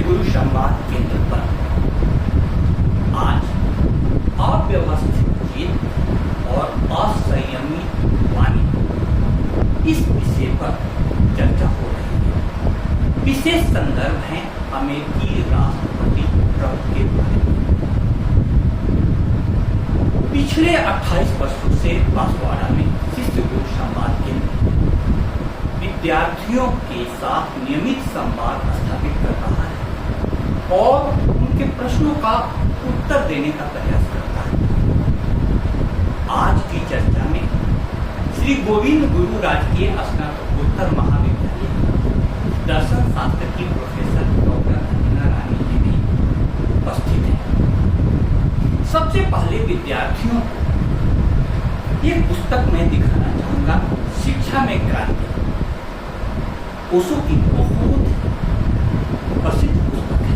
गुरु संवाद केंद्र पर आज अव्यवस्थित चित्त और असंयमित वाणी इस विषय पर चर्चा हो रही है। विशेष संदर्भ है अमेरिकी राष्ट्रपति ट्रंप के बारे में। पिछले 28 वर्षों से बांसवाड़ा में शिष्य गुरु संवाद केंद्र विद्यार्थियों के साथ नियमित संवाद स्थापित कर रहा है और उनके प्रश्नों का उत्तर देने का प्रयास करता है। आज की चर्चा में श्री गोविंद गुरु राजकीय स्नातकोत्तर महाविद्यालय दर्शन शास्त्र की प्रोफेसर डॉक्टर अंजना रानी जी भी उपस्थित हैं। सबसे पहले विद्यार्थियों को एक पुस्तक में दिखाना चाहूंगा, शिक्षा में क्रांति। ओशो की बहुत प्रसिद्ध पुस्तक है।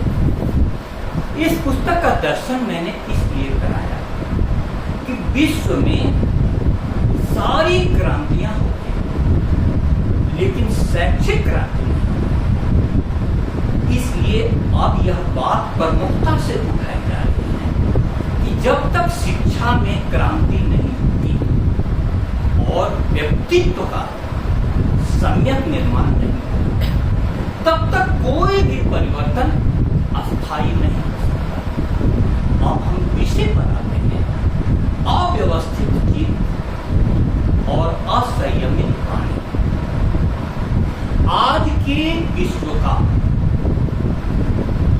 इस पुस्तक का दर्शन मैंने इसलिए कराया कि विश्व में सारी क्रांतियां होती हैं लेकिन शैक्षिक क्रांति नहीं। इसलिए अब यह बात प्रमुखता से उठाई जा रही है कि जब तक शिक्षा में क्रांति नहीं होती और व्यक्तित्व का सम्यक निर्माण नहीं होता, तब तक कोई भी परिवर्तन अस्थायी नहीं हो सकता। अब हम विषय पर आते हैं अव्यवस्थित चित्त और असंयमित वाणी। आज के विश्व का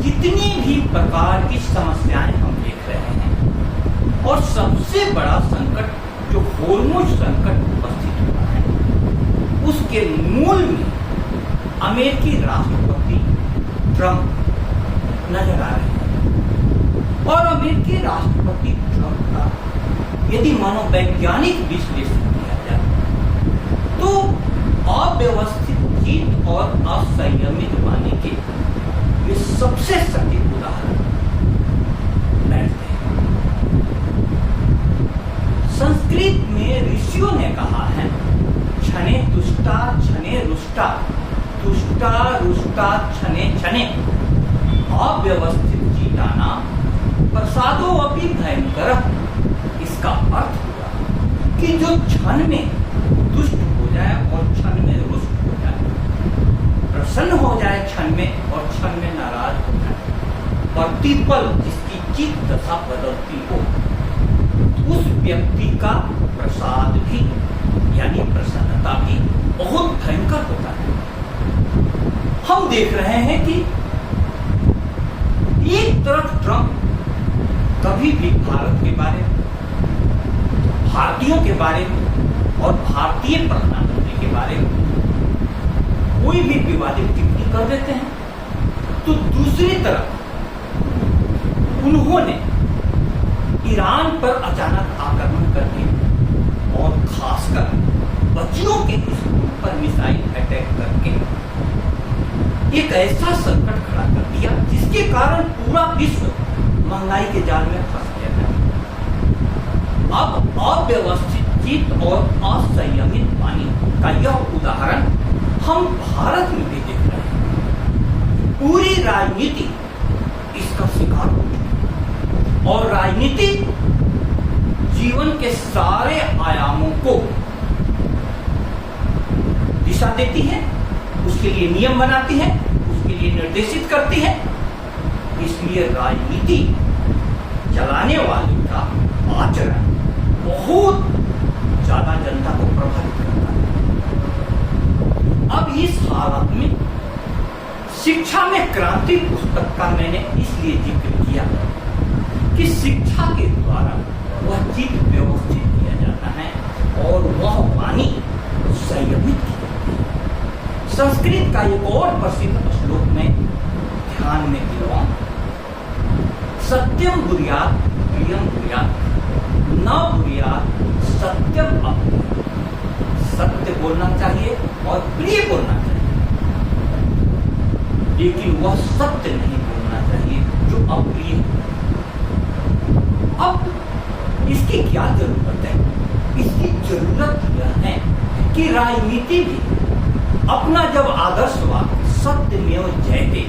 जितनी भी प्रकार की समस्याएं हम देख रहे हैं और सबसे बड़ा संकट जो हॉर्मोन संकट उपस्थित हुआ है, उसके मूल में अमेरिकी राष्ट्रपति ट्रंप नजर आ रहे हैं। और अमेरिकी राष्ट्रपति ट्रंप का यदि मनोवैज्ञानिक विश्लेषण किया जाए तो अव्यवस्थित चित्त और असंयमित वाणी के ये सबसे सटीक उदाहरण बैठते हैं। संस्कृत में ऋषियों ने कहा है, क्षणे तुष्टा क्षणे रुष्टा तुष्टा रुष्टा क्षणे क्षणे अव्यवस्थित चित्तानां प्रसादो अपि भयंकरः। इसका अर्थ हुआ कि जो क्षण में दुष्ट हो जाए और क्षण में रुष्ट हो जाए, प्रसन्न हो जाए क्षण में और क्षण में नाराज हो जाए, प्रतिपल जिसकी चित्त दशा बदलती हो, उस व्यक्ति का प्रसाद भी यानी प्रसन्नता भी बहुत भयंकर होता है। हम देख रहे हैं कि एक तरफ ट्रंप कभी भी भारत के बारे में, भारतीयों के बारे में और भारतीय प्रधानमंत्री के बारे में कोई भी विवादित टिप्पणी कर देते हैं, तो दूसरी तरफ उन्होंने ईरान पर अचानक आक्रमण करके और खासकर बच्चियों के स्कूल पर मिसाइल अटैक करके एक ऐसा संकट खड़ा कर दिया जिसके कारण पूरा विश्व महंगाई के जाल में फंस गया है। अब अव्यवस्थित चित्त और असंयमित वाणी का यह उदाहरण हम भारत में भी देख रहे हैं। पूरी राजनीति इसका शिकार हो चुकी है और राजनीति जीवन के सारे आयामों को दिशा देती है, उसके लिए नियम बनाती है, उसके लिए निर्देशित करती है। इसलिए राजनीति चलाने वाले का आचरण बहुत ज्यादा जनता को प्रभावित करता है। अब इस हालत में शिक्षा में क्रांति पुस्तक का मैंने इसलिए जिक्र किया कि शिक्षा के द्वारा वह चित्त व्यवस्थित किया जाता है और वह वाणी संयमित की जाती है। संस्कृत का एक और प्रसिद्ध श्लोक में ध्यान में दिलवाऊं, सत्यम बुर्यात प्रियम बुर्यात न बुर्यात सत्यम अप्रियम। सत्य बोलना चाहिए और प्रिय बोलना चाहिए, लेकिन वह सत्य नहीं बोलना चाहिए जो अप्रिय है। अब इसकी क्या जरूरत है? इसकी जरूरत यह है कि राजनीति भी अपना जब आदर्श वाक्य सत्यमेव जयते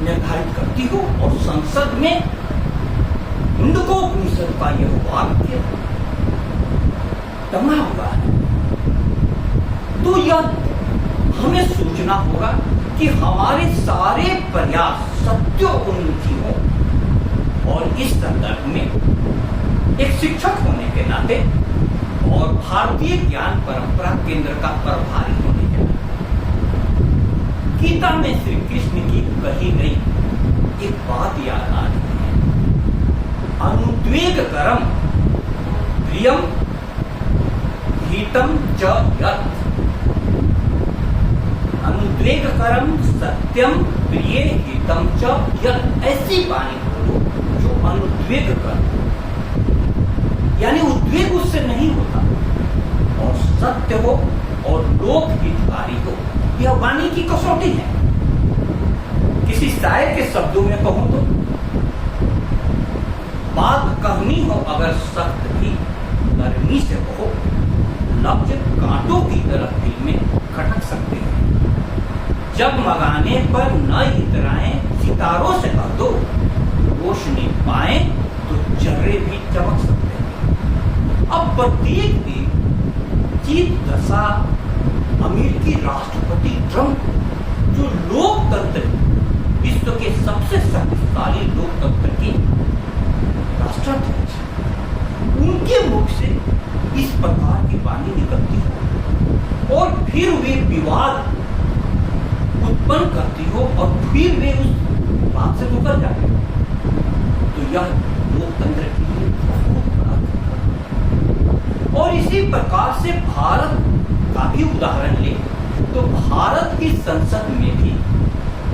निर्धारित करती हो और संसद में मुंडकोपनिषद का यह वाक्य टंगा हुआ है, तो यह हमें सोचना होगा कि हमारे सारे प्रयास सत्योन्मुखी हो। और इस संदर्भ में एक शिक्षक होने के नाते और भारतीय ज्ञान परंपरा केंद्र का प्रभारी होने के नाते गीता में श्री कृष्ण की कही गई एक बात याद आ रही है, अनुद्वेगकरम प्रियम हितम च यत्, अनुद्वेगकरम सत्यम प्रिय हितम च यत्। ऐसी वाणी बोलो जो अनुद्वेग कर, यानी उद्वेग उससे नहीं होता और सत्य हो और लोक हितकारी हो। यह वाणी की कसौटी है। किसी शायर के शब्दों में कहूं तो बात कहनी हो अगर सख्त भी गर्मी से कहो, लफ्ज कांटों की तरह दिल में खटक सकते हैं। जब मगाने पर न इतराएं सितारों से कह दो, रोशनी पाए तो चर्रे भी चमक सकते हैं। अब प्रत्येक दिन जीत दशा अमेरिकी राष्ट्रपति ट्रंप, जो लोकतंत्र विश्व के सबसे शक्तिशाली लोकतंत्र के राष्ट्राध्यक्ष, उनके मुख से इस प्रकार की वाणी निकलती हो और फिर वे विवाद उत्पन्न करती हो और फिर वे उस बात से मुकर जाते हो, तो यह लोकतंत्र के लिए बहुत बड़ा खतरा। और इसी प्रकार से भारत का भी उदाहरण ले तो भारत की संसद में भी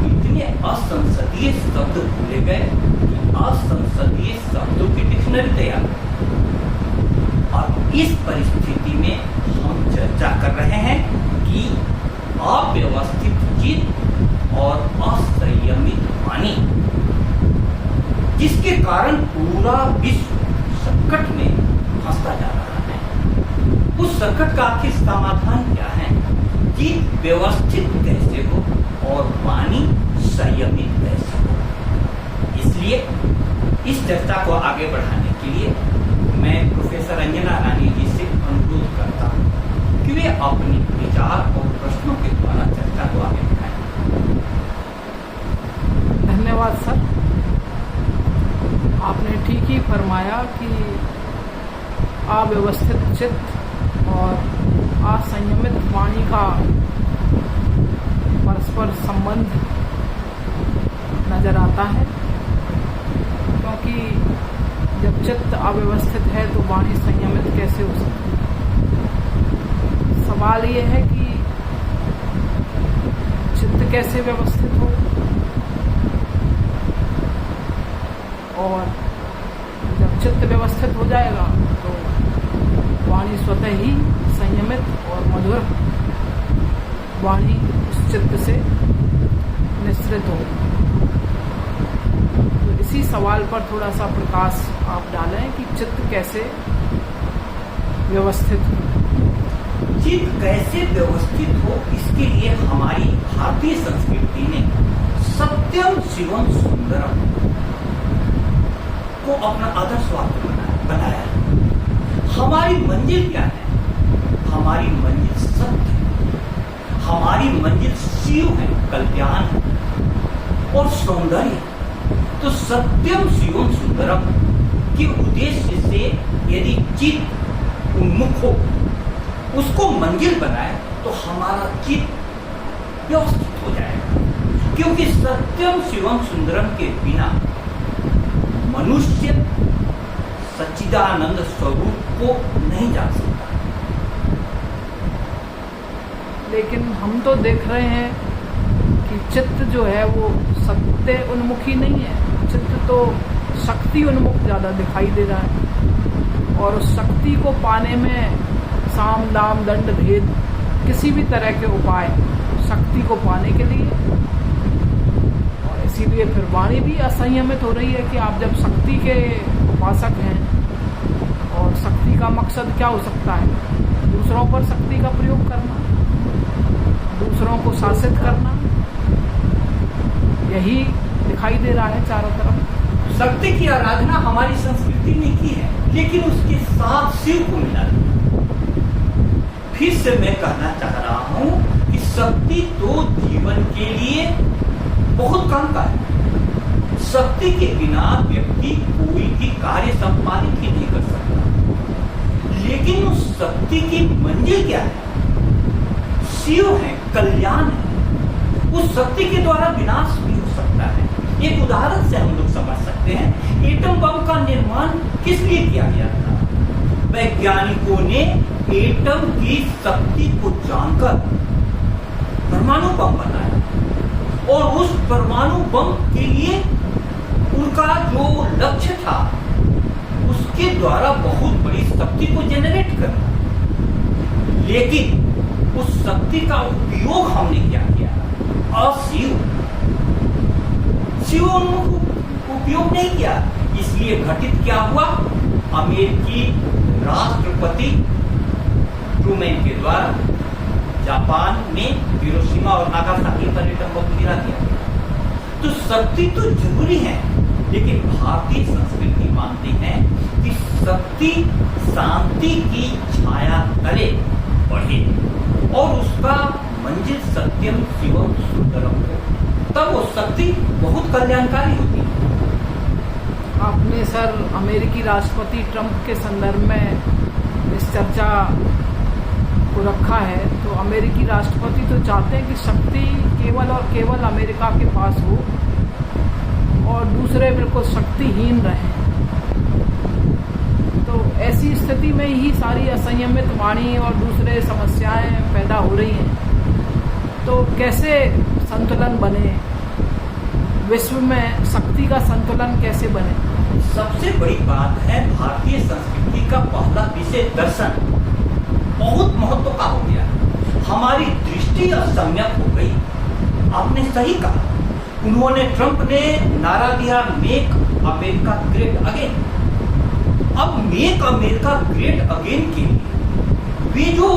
इतने असंसदीय शब्द भूले गए कि असंसदीय शब्दों की डिक्शनरी तैयार। और इस परिस्थिति में हम चर्चा कर रहे हैं कि अव्यवस्थित चित्त और असंयमित वाणी, जिसके कारण पूरा विश्व संकट में फंसता जा रहा है। उस संकट का आखिर समाधान क्या है? चित्त व्यवस्थित कैसे हो और वाणी संयमित कैसे हो। इसलिए इस चर्चा को आगे बढ़ाने के लिए मैं प्रोफेसर अंजना रानी जी से अनुरोध करता हूँ कि वे अपने विचार और प्रश्नों के द्वारा चर्चा को आगे बढ़ाएं। धन्यवाद सर, आपने ठीक ही फरमाया कि अव्यवस्थित चित्त और असंयमित वाणी का परस्पर संबंध नजर आता है, क्योंकि जब चित्त अव्यवस्थित है तो वाणी संयमित कैसे हो सकती है। सवाल ये है कि चित्त कैसे व्यवस्थित हो और जब चित्त व्यवस्थित हो जाएगा तो वाणी स्वतः ही संयमित और मधुर वाणी उस चित्त से निश्रित हो। तो इसी सवाल पर थोड़ा सा प्रकाश आप डालें कि चित्त कैसे व्यवस्थित हो। चित्त कैसे व्यवस्थित हो, इसके लिए हमारी भारतीय संस्कृति ने सत्यम शिवम सुंदरम को अपना आदर्श वाक्य बनाया है। हमारी मंजिल क्या है? हमारी मंजिल सत्य है, हमारी मंजिल शिव है, कल्याण है और सौंदर्य। तो सत्यम शिवम सुंदरम के उद्देश्य से यदि चित्त उन्मुख हो, उसको मंजिल बनाए, तो हमारा चित्त व्यवस्थित हो जाएगा। क्योंकि सत्यम शिवम सुंदरम के बिना मनुष्य सच्चिदानंद स्वरूप को नहीं जान सकता। लेकिन हम तो देख रहे हैं कि चित्त जो है वो सत्य उन्मुखी नहीं है, चित्त तो शक्ति उन्मुख ज़्यादा दिखाई दे रहा है। और उस शक्ति को पाने में साम दाम दंड भेद किसी भी तरह के उपाय शक्ति को पाने के लिए, और इसीलिए फिर वाणी भी असंयमित हो रही है कि आप जब शक्ति के उपासक हैं, और शक्ति का मकसद क्या हो सकता है? दूसरों पर शक्ति का प्रयोग करना, दूसरों को शासित करना, यही दिखाई दे रहा है चारों तरफ। शक्ति की आराधना हमारी संस्कृति ने की है, लेकिन उसके साथ शिव को मिला दिया। फिर से मैं कहना चाह रहा हूं कि शक्ति तो जीवन के लिए बहुत काम का है। शक्ति के बिना व्यक्ति कोई भी कार्य संपादित ही नहीं कर सकता। लेकिन उस शक्ति की मंजिल क्या है? शिव है, कल्याण है। उस शक्ति के द्वारा विनाश भी हो सकता है। एक उदाहरण से हम लोग समझ सकते हैं, एटम बम का निर्माण किस लिए किया गया था? वैज्ञानिकों ने एटम की शक्ति को जानकर परमाणु बम बनाया और उस परमाणु बम के लिए उनका जो लक्ष्य था उसके द्वारा बहुत बड़ी शक्ति को जेनरेट करना। लेकिन उस शक्ति का उपयोग हमने क्या किया? अशिव उपयोग नहीं किया। इसलिए घटित क्या हुआ? अमेरिकी राष्ट्रपति ट्रूमैन के द्वारा जापान में हिरोशिमा और नागासाकी पर एटम बम गिरा दिया गया। तो शक्ति तो जरूरी है, लेकिन भारतीय संस्कृति मानती है कि शक्ति शांति की छाया तले बढ़े और उसका मंजिल सत्यम शिवम सुंदरम हो, तब वो शक्ति बहुत कल्याणकारी होती है। आपने सर अमेरिकी राष्ट्रपति ट्रंप के संदर्भ में इस चर्चा को रखा है, तो अमेरिकी राष्ट्रपति तो चाहते हैं कि शक्ति केवल और केवल अमेरिका के पास हो और दूसरे बिल्कुल शक्तिहीन रहें। तो ऐसी स्थिति में ही सारी असंयमित वाणी और दूसरे समस्याएं पैदा हो रही हैं। तो कैसे संतुलन बने, विश्व में शक्ति का संतुलन कैसे बने? सबसे बड़ी बात है, भारतीय संस्कृति का पहला विषय दर्शन बहुत महत्व का हो गया। हमारी दृष्टि असम्यक हो गई। आपने सही कहा। उन्होंने, ट्रंप ने नारा दिया मेक अमेरिका ग्रेट अगेन। अब मेक अमेरिका ग्रेट अगेन के लिए वे जो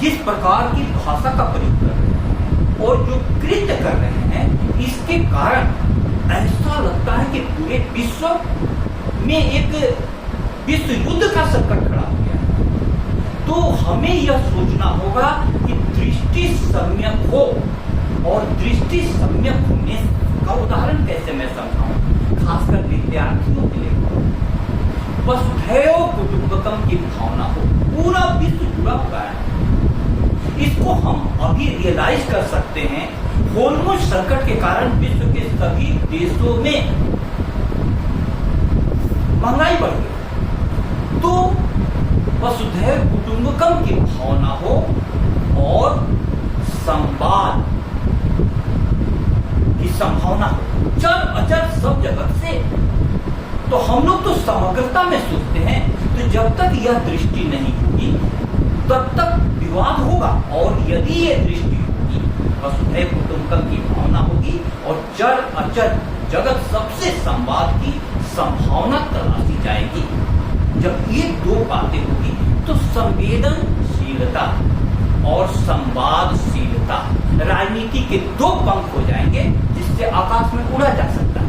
जिस प्रकार की भाषा का प्रयोग कर रहे हैं और जो कृत्य कर रहे हैं, इसके कारण ऐसा लगता है कि पूरे विश्व में एक विश्व युद्ध का संकट खड़ा हो गया। तो हमें यह सोचना होगा कि दृष्टि सम्यक हो, और दृष्टि सम्यक होने का उदाहरण कैसे मैं समझाऊं, खासकर विद्यार्थियों के लिए। वसुधैव कुटुंबकम की भावना हो, पूरा विश्व जुड़ा हुआ है। इसको हम अभी रियलाइज कर सकते हैं। हॉर्मोन संकट के कारण विश्व के सभी देशों में महंगाई बढ़ गई। तो वसुधैव कुटुंबकम की भावना हो और संवाद की संभावना हो, चर अचर सब जगत से। तो हम लोग तो समग्रता में सोचते हैं। तो जब तक यह दृष्टि नहीं होगी तब तक विवाद होगा, और यदि ये दृष्टि होगी, वसुधैव कुटुंबकम की भावना होगी और चर अचर जगत सबसे संवाद की संभावना तलाशी जाएगी। जब ये दो बातें होगी तो संवेदनशीलता और संवादशीलता, राजनीति के दो पंख हो जाएंगे, जिससे आकाश में उड़ा जा सकता है।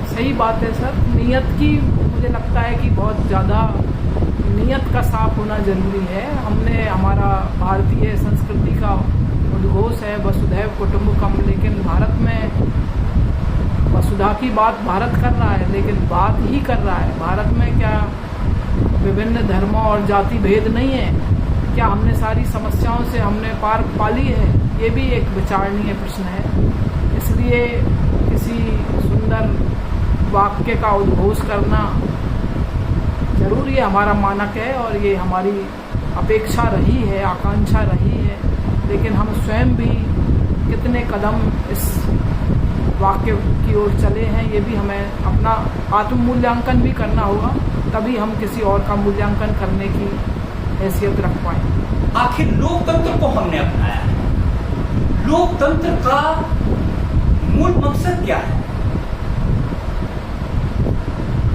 सही बात है सर। नियत की मुझे लगता है कि बहुत ज़्यादा नियत का साफ होना जरूरी है। हमने, हमारा भारतीय संस्कृति का उद्घोष है वसुधैव कुटुंबकम, लेकिन भारत में वसुधा की बात भारत कर रहा है, लेकिन बात ही कर रहा है। भारत में क्या विभिन्न धर्मों और जाति भेद नहीं है? क्या हमने सारी समस्याओं से हमने पार पा ली है? ये भी एक विचारणीय प्रश्न है। इसलिए किसी सुंदर वाक्य का उद्घोष करना जरूरी है, हमारा मानक है, और ये हमारी अपेक्षा रही है, आकांक्षा रही है। लेकिन हम स्वयं भी कितने कदम इस वाक्य की ओर चले हैं, ये भी हमें अपना आत्म मूल्यांकन भी करना होगा, तभी हम किसी और का मूल्यांकन करने की हैसियत रख पाएं। आखिर लोकतंत्र को हमने अपनाया है। लोकतंत्र का मूल मकसद क्या है?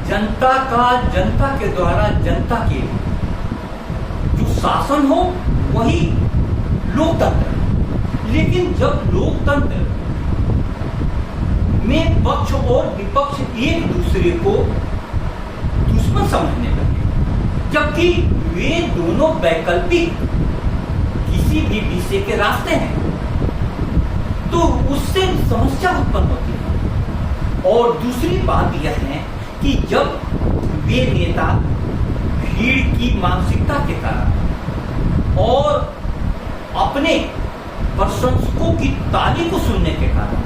जनता का, जनता के द्वारा जनता के जो शासन हो वही लोकतंत्र। लेकिन जब लोकतंत्र में पक्ष और विपक्ष एक दूसरे को दुश्मन समझने लगे, जबकि वे दोनों वैकल्पिक किसी भी विषय के रास्ते हैं, तो उससे समस्या उत्पन्न होती है। और दूसरी बात यह है कि जब वे नेता भीड़ की मानसिकता के कारण और अपने प्रशंसकों की ताली को सुनने के कारण,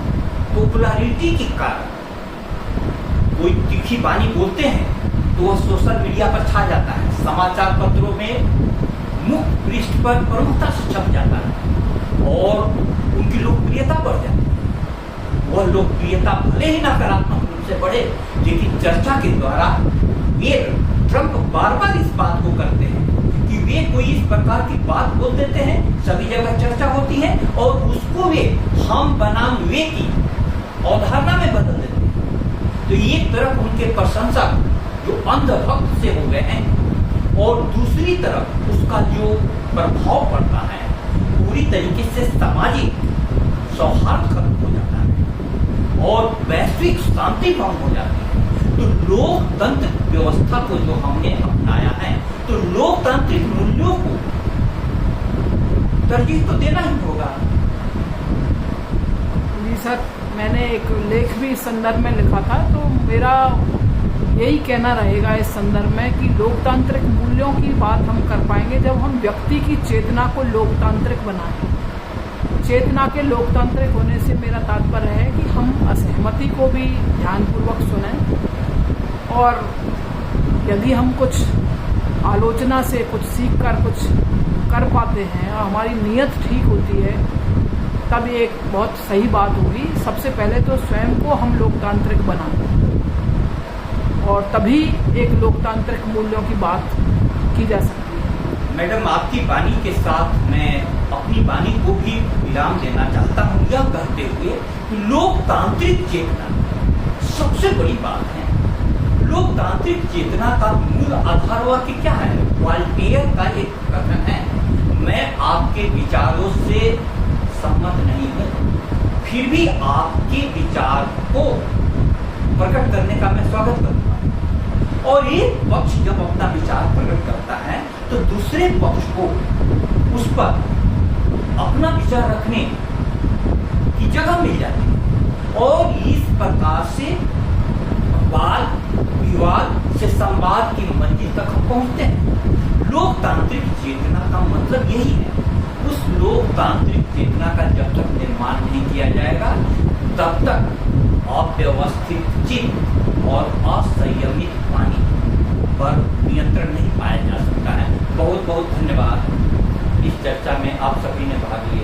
पॉपुलैरिटी के कारण कोई तीखी बानी बोलते हैं तो वह सोशल मीडिया पर छा जाता है, समाचार पत्रों में मुख्य पृष्ठ पर प्रमुखता से छप जाता है और उनकी लोकप्रियता बढ़ जाती है। वह लोकप्रियता भले ही नकारात्मक रूप से बढ़े, लेकिन चर्चा के द्वारा वे ट्रंप बार बार इस बात को करते हैं कि वे कोई इस प्रकार की बात बोल देते हैं, सभी जगह चर्चा होती है और उसको वे हम बनाम वे की अवधारणा में बदल देते हैं। तो एक तरफ उनके प्रशंसक जो अंधभक्त से हो गए हैं और दूसरी तरफ उसका जो प्रभाव पड़ता है पूरी तरीके से सामाजिक सौहार्द खत्म हो जाता है और वैश्विक शांति भंग हो जाती है। तो लोकतंत्र व्यवस्था को जो हमने अपनाया है, तो लोकतांत्रिक मूल्यों को तरजीह तो देना ही होगा। जी सर, मैंने एक लेख भी इस संदर्भ में लिखा था, तो मेरा यही कहना रहेगा इस संदर्भ में कि लोकतांत्रिक मूल्यों की बात हम कर पाएंगे जब हम व्यक्ति की चेतना को लोकतांत्रिक बनाएं। चेतना के लोकतांत्रिक होने से मेरा तात्पर्य है कि हम असहमति को भी ध्यानपूर्वक सुनें और यदि हम कुछ आलोचना से कुछ सीख कर कुछ कर पाते हैं और हमारी नीयत ठीक होती है, तब ये एक बहुत सही बात होगी। सबसे पहले तो स्वयं को हम लोकतांत्रिक बनाएं और तभी एक लोकतांत्रिक मूल्यों की बात की जा सकती है। मैडम, आपकी वाणी के साथ मैं अपनी वाणी को भी विराम देना चाहता हूँ, यह कहते हुए कि लोकतांत्रिक चेतना सबसे बड़ी बात है। लोकतांत्रिक चेतना का मूल आधार वाक्य क्या है? वॉल्टेयर का एक कथन है, मैं आपके विचारों से सहमत नहीं हूँ, फिर भी आपके विचार को प्रकट करने का मैं स्वागत करूंगा। और एक पक्ष जब अपना विचार प्रकट करता है तो दूसरे पक्ष को उस पर अपना विचार रखने की जगह मिल जाती है और इस प्रकार से वाद विवाद से संवाद की मंजिल तक हम पहुंचते हैं। लोकतांत्रिक चेतना का मतलब यही है। उस लोकतांत्रिक चेतना का जब तक निर्माण नहीं किया जाएगा तब तक अव्यवस्थित चित्त और असंयमित वाणी पर नियंत्रण नहीं पाया जा सकता है। बहुत बहुत धन्यवाद। इस चर्चा में आप सभी ने भाग लिया।